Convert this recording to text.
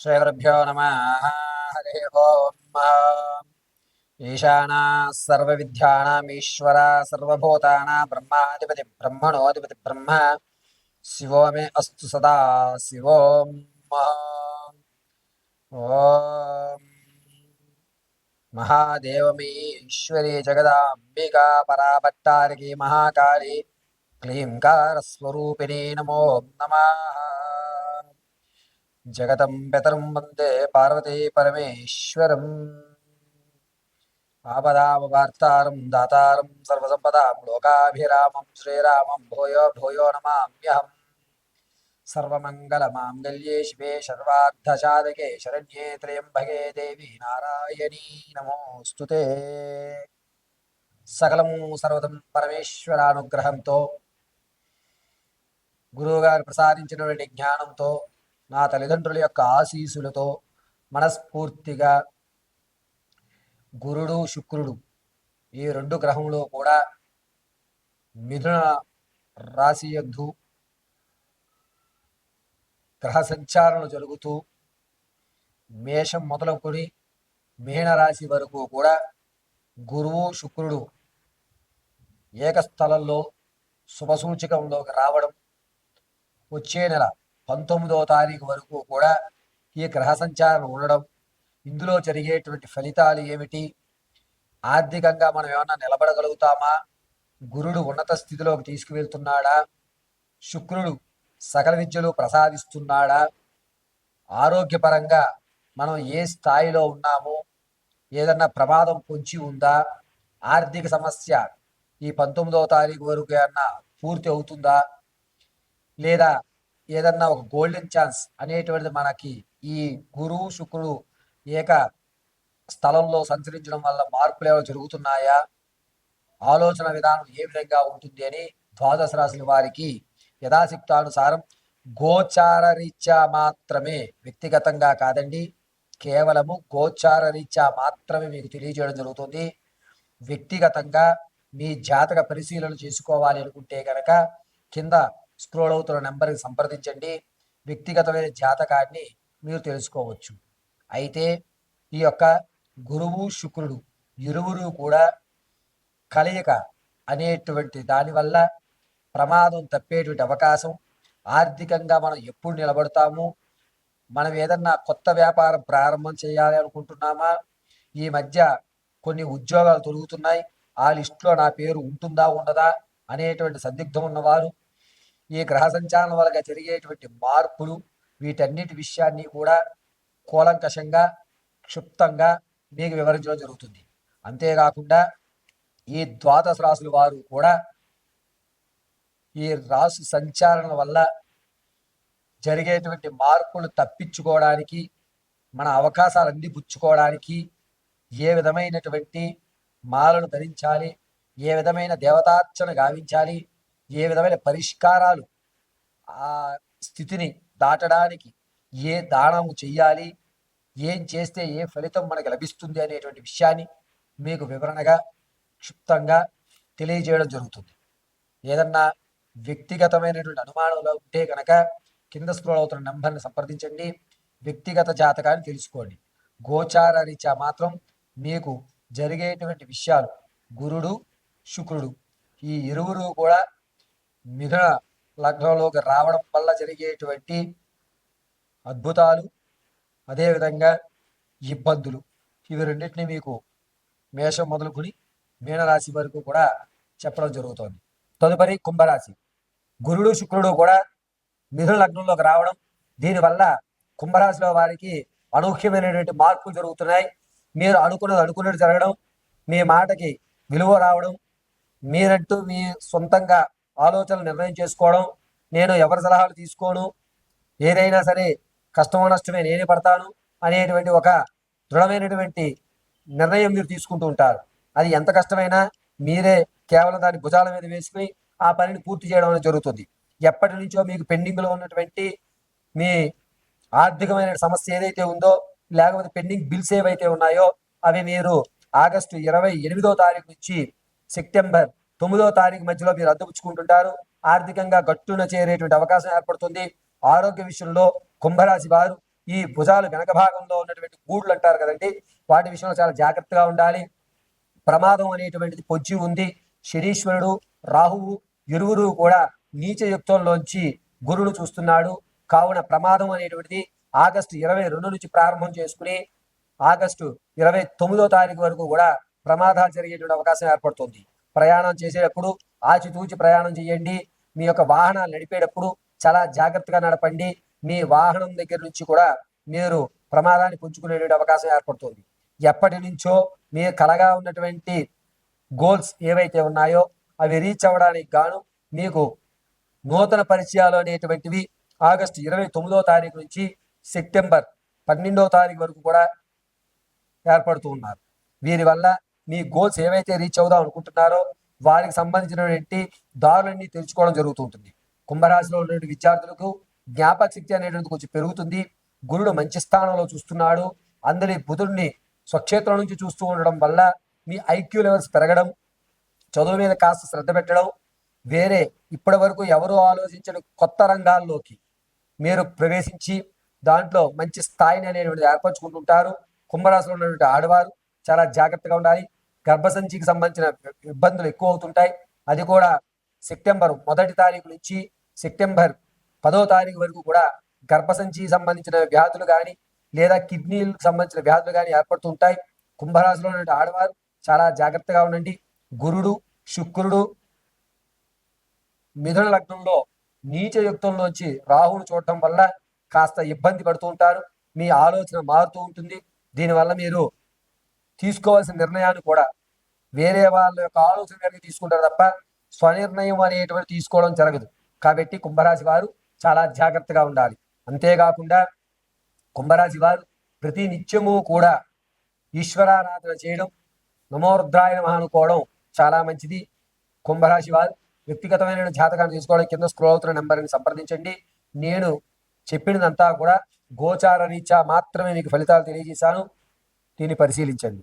శ్రీగురుభ్యో నమః. హరి ఓం. ఈశానా సర్వవిద్యానాం ఈశ్వర సర్వభూతానాం బ్రహ్మాధిపతి బ్రహ్మణోధిపతి బ్రహ్మ శివో మే అస్తు సదా శివోం. ఓం మహాదేవమీ ఈశ్వరీ జగదాంబికా పరాభట్టారికీ మహాకాళీ క్లీంకారస్వరూపిణీ నమో నమః. జగతం పితరం వందే పార్వతీ పరమేశ్వరం. ఆపదామవార్తారం దాతారం సర్వసంపదాం లోకాభిరామం శ్రీరామం భూయో భూయో నమామ్యహం. సర్వమంగళమాంగళ్యే శివే సర్వార్థసాధకే శరణ్యే త్ర్యంబకే దేవి నారాయణీ నమోస్తుతే. సకలము సర్వతం పరమేశ్వరానుగ్రహంతో గురువుగారు ప్రసాదించినటువంటి జ్ఞానంతో నా తల్లిదండ్రుల యొక్క ఆశీస్సులతో మనస్ఫూర్తిగా గురుడు శుక్రుడు ఈ రెండు గ్రహంలో కూడా మిథున రాశి యందు గ్రహ సంచారణలు జరుగుతూ మేషం మొదలుకొని మీనరాశి వరకు కూడా గురువు శుక్రుడు ఏకస్థలంలో శుభసూచకంలోకి రావడం, వచ్చే నెల 19వ తారీఖు వరకు కూడా ఈ గ్రహ సంచారం ఉండడం, ఇందులో జరిగేటువంటి ఫలితాలు ఏమిటి, ఆర్థికంగా మనం ఏమన్నా నిలబడగలుగుతామా, గురుడు ఉన్నత స్థితిలోకి తీసుకువెళ్తున్నాడా, శుక్రుడు సకల విద్యలు ప్రసాదిస్తున్నాడా, ఆరోగ్యపరంగా మనం ఏ స్థాయిలో ఉన్నామో, ఏదన్నా ప్రమాదం పొంచి ఉందా, ఆర్థిక సమస్య ఈ 19వ తారీఖు వరకు ఏమన్నా పూర్తి అవుతుందా, లేదా ఏదన్నా ఒక గోల్డెన్ ఛాన్స్ అనేటువంటిది మనకి ఈ గురువు శుక్రుడు ఏక స్థలంలో సంచరించడం వల్ల మార్పులు ఏమైనా జరుగుతున్నాయా, ఆలోచన విధానం ఏ విధంగా ఉంటుంది అని ద్వాదశ రాశుల వారికి యథాశక్తానుసారం గోచార రీత్యా మాత్రమే, వ్యక్తిగతంగా కాదండి, కేవలము గోచార రీత్యా మాత్రమే మీకు తెలియజేయడం జరుగుతుంది. వ్యక్తిగతంగా మీ జాతక పరిశీలన చేసుకోవాలి అనుకుంటే కనుక కింద స్క్రోల్ అవుతున్న నెంబర్కి సంప్రదించండి. వ్యక్తిగతమైన జాతకాన్ని మీరు తెలుసుకోవచ్చు. అయితే ఈ యొక్క గురువు శుక్రుడు ఇరువురు కూడా కలయిక అనేటువంటి దానివల్ల ప్రమాదం తప్పేటువంటి అవకాశం, ఆర్థికంగా మనం ఎప్పుడు నిలబడతాము, మనం ఏదన్నా కొత్త వ్యాపారం ప్రారంభం చేయాలి అనుకుంటున్నామా, ఈ మధ్య కొన్ని ఉద్యోగాలు తొలుగుతున్నాయి, ఆ లిస్టులో నా పేరు ఉంటుందా ఉండదా అనేటువంటి సందిగ్ధం ఉన్నవారు, ఈ గ్రహ సంచారం వల్ల జరిగేటువంటి మార్పులు, వీటన్నిటి విషయాన్ని కూడా కూలంకషంగా క్షుప్తంగా మీకు వివరించడం జరుగుతుంది. అంతేకాకుండా ఈ ద్వాదశ రాశుల వారు కూడా ఈ రాశి సంచారణ వల్ల జరిగేటువంటి మార్పులు తప్పించుకోవడానికి, మన అవకాశాలన్నీ పుచ్చుకోవడానికి ఏ విధమైనటువంటి మాలను ధరించాలి, ఏ విధమైన దేవతార్చన గావించాలి, ఏ విధమైన పరిష్కారాలు ఆ స్థితిని దాటడానికి ఏ దానము చెయ్యాలి, ఏం చేస్తే ఏ ఫలితం మనకు లభిస్తుంది అనేటువంటి విషయాన్ని మీకు వివరణగా క్షుప్తంగా తెలియజేయడం జరుగుతుంది. ఏదన్నా వ్యక్తిగతమైనటువంటి అనుమానంలో ఉంటే కనుక కింద స్క్రోల్ అవుతున్న నెంబర్ని సంప్రదించండి. వ్యక్తిగత జాతకాన్ని తెలుసుకోండి. గోచార రీత్యా మాత్రం మీకు జరిగేటువంటి విషయాలు, గురుడు శుక్రుడు ఈ ఇరువురు కూడా మిథున లగ్నంలోకి రావడం వల్ల జరిగేటువంటి అద్భుతాలు, అదేవిధంగా ఇబ్బందులు, ఇవి రెండింటినీ మీకు మేషం మొదలుకొని మీనరాశి వరకు కూడా చెప్పడం జరుగుతోంది. తదుపరి కుంభరాశి. గురుడు శుక్రుడు కూడా మిథున లగ్నంలోకి రావడం, దీనివల్ల కుంభరాశిలో వారికి అనూహ్యమైనటువంటి మార్పులు జరుగుతున్నాయి. మీరు అనుకున్నది జరగడం, మీ మాటకి విలువ రావడం, మీరంటూ మీ సొంతంగా ఆలోచనలు నిర్ణయం చేసుకోవడం, నేను ఎవరి సలహాలు తీసుకోను, ఏదైనా సరే కష్టమో నష్టమే నేనే పడతాను అనేటువంటి ఒక దృఢమైనటువంటి నిర్ణయం మీరు తీసుకుంటూ ఉంటారు. అది ఎంత కష్టమైనా మీరే కేవలం దాని భుజాల మీద వేసుకుని ఆ పనిని పూర్తి చేయడం అనేది జరుగుతుంది. ఎప్పటి నుంచో మీకు పెండింగ్లో ఉన్నటువంటి మీ ఆర్థికమైన సమస్య ఏదైతే ఉందో, లేకపోతే పెండింగ్ బిల్స్ ఏవైతే ఉన్నాయో అవి మీరు ఆగస్టు 28వ తారీఖు నుంచి సెప్టెంబర్ 9వ తారీఖు మధ్యలో మీరు అద్దపుచ్చుకుంటుంటారు. ఆర్థికంగా గట్టున చేరేటువంటి అవకాశం ఏర్పడుతుంది. ఆరోగ్య విషయంలో కుంభరాశి వారు ఈ భుజాలు వెనక భాగంలో ఉన్నటువంటి గూడ్లు అంటారు కదండి, వాటి విషయంలో చాలా జాగ్రత్తగా ఉండాలి. ప్రమాదం అనేటువంటిది పొంచి ఉంది. శనీశ్వరుడు రాహువు ఇరువురు కూడా నీచ యుక్తంలోంచి గురుడు చూస్తున్నాడు. కావున ప్రమాదం అనేటువంటిది ఆగస్టు 22 నుంచి ప్రారంభం చేసుకుని ఆగస్టు 29వ తారీఖు వరకు కూడా ప్రమాదాలు జరిగేటువంటి అవకాశం ఏర్పడుతుంది. ప్రయాణం చేసేటప్పుడు ఆచితూచి ప్రయాణం చేయండి. మీ యొక్క వాహనాలు నడిపేటప్పుడు చాలా జాగ్రత్తగా నడపండి. మీ వాహనం దగ్గర నుంచి కూడా మీరు ప్రమాదాన్ని పుంజుకునేటువంటి అవకాశం ఏర్పడుతుంది. ఎప్పటి నుంచో మీ కలగా ఉన్నటువంటి గోల్స్ ఏవైతే ఉన్నాయో అవి రీచ్ అవ్వడానికి గాను మీకు నూతన పరిచయాలు అనేటువంటివి ఆగస్టు 29వ తారీఖు నుంచి సెప్టెంబర్ 12వ తారీఖు వరకు కూడా ఏర్పడుతూ ఉన్నారు. వీరి వల్ల మీ గోల్స్ ఏవైతే రీచ్ అవుదాం అనుకుంటున్నారో వారికి సంబంధించినటువంటి దారులన్నీ తెలుసుకోవడం జరుగుతుంటుంది. కుంభరాశిలో ఉన్నటువంటి విద్యార్థులకు జ్ఞాపక శక్తి అనేటువంటిది కొంచెం పెరుగుతుంది. గురుడు మంచి స్థానంలో చూస్తున్నాడు. అందరి బుధుడిని స్వక్షేత్రం నుంచి చూస్తూ ఉండడం వల్ల మీ ఐక్యూ లెవెల్స్ పెరగడం, చదువు మీద కాస్త శ్రద్ధ పెట్టడం, వేరే ఇప్పటి వరకు ఎవరు ఆలోచించని కొత్త రంగాల్లోకి మీరు ప్రవేశించి దాంట్లో మంచి స్థాయిని అనేటువంటిది ఏర్పరచుకుంటుంటారు. కుంభరాశిలో ఉన్నటువంటి ఆడవారు చాలా జాగ్రత్తగా ఉండాలి. గర్భసంచికి సంబంధించిన ఇబ్బందులు ఎక్కువ అవుతుంటాయి. అది కూడా సెప్టెంబర్ 1వ తారీఖు నుంచి సెప్టెంబర్ 10వ తారీఖు వరకు కూడా గర్భసంచికి సంబంధించిన వ్యాధులు కానీ లేదా కిడ్నీలకు సంబంధించిన వ్యాధులు కానీ ఏర్పడుతుంటాయి. కుంభరాశిలో ఉన్నటువంటి ఆడవారు చాలా జాగ్రత్తగా ఉండండి. గురుడు శుక్రుడు మిథున లగ్నంలో నీచ యుక్తంలోంచి రాహువును చూడటం వల్ల కాస్త ఇబ్బంది పడుతూ ఉంటారు. మీ ఆలోచన మారుతూ ఉంటుంది. దీనివల్ల మీరు తీసుకోవాల్సిన నిర్ణయాన్ని కూడా వేరే వాళ్ళ యొక్క ఆలోచన మేరకు తీసుకుంటారు తప్ప స్వనిర్ణయం అనేటువంటి తీసుకోవడం జరగదు. కాబట్టి కుంభరాశి వారు చాలా జాగ్రత్తగా ఉండాలి. అంతేకాకుండా కుంభరాశి వారు ప్రతి నిత్యము కూడా ఈశ్వరారాధన చేయడం, నమోరుద్రాయ నమః అనుకోవడం చాలా మంచిది. కుంభరాశి వారు వ్యక్తిగతమైన జాతకాన్ని తీసుకోవడం కింద స్క్రోల్ అవుతున్న నెంబర్ని సంప్రదించండి. నేను చెప్పినదంతా కూడా గోచార రీత్యా మాత్రమే మీకు ఫలితాలు తెలియజేశాను. దీన్ని పరిశీలించండి.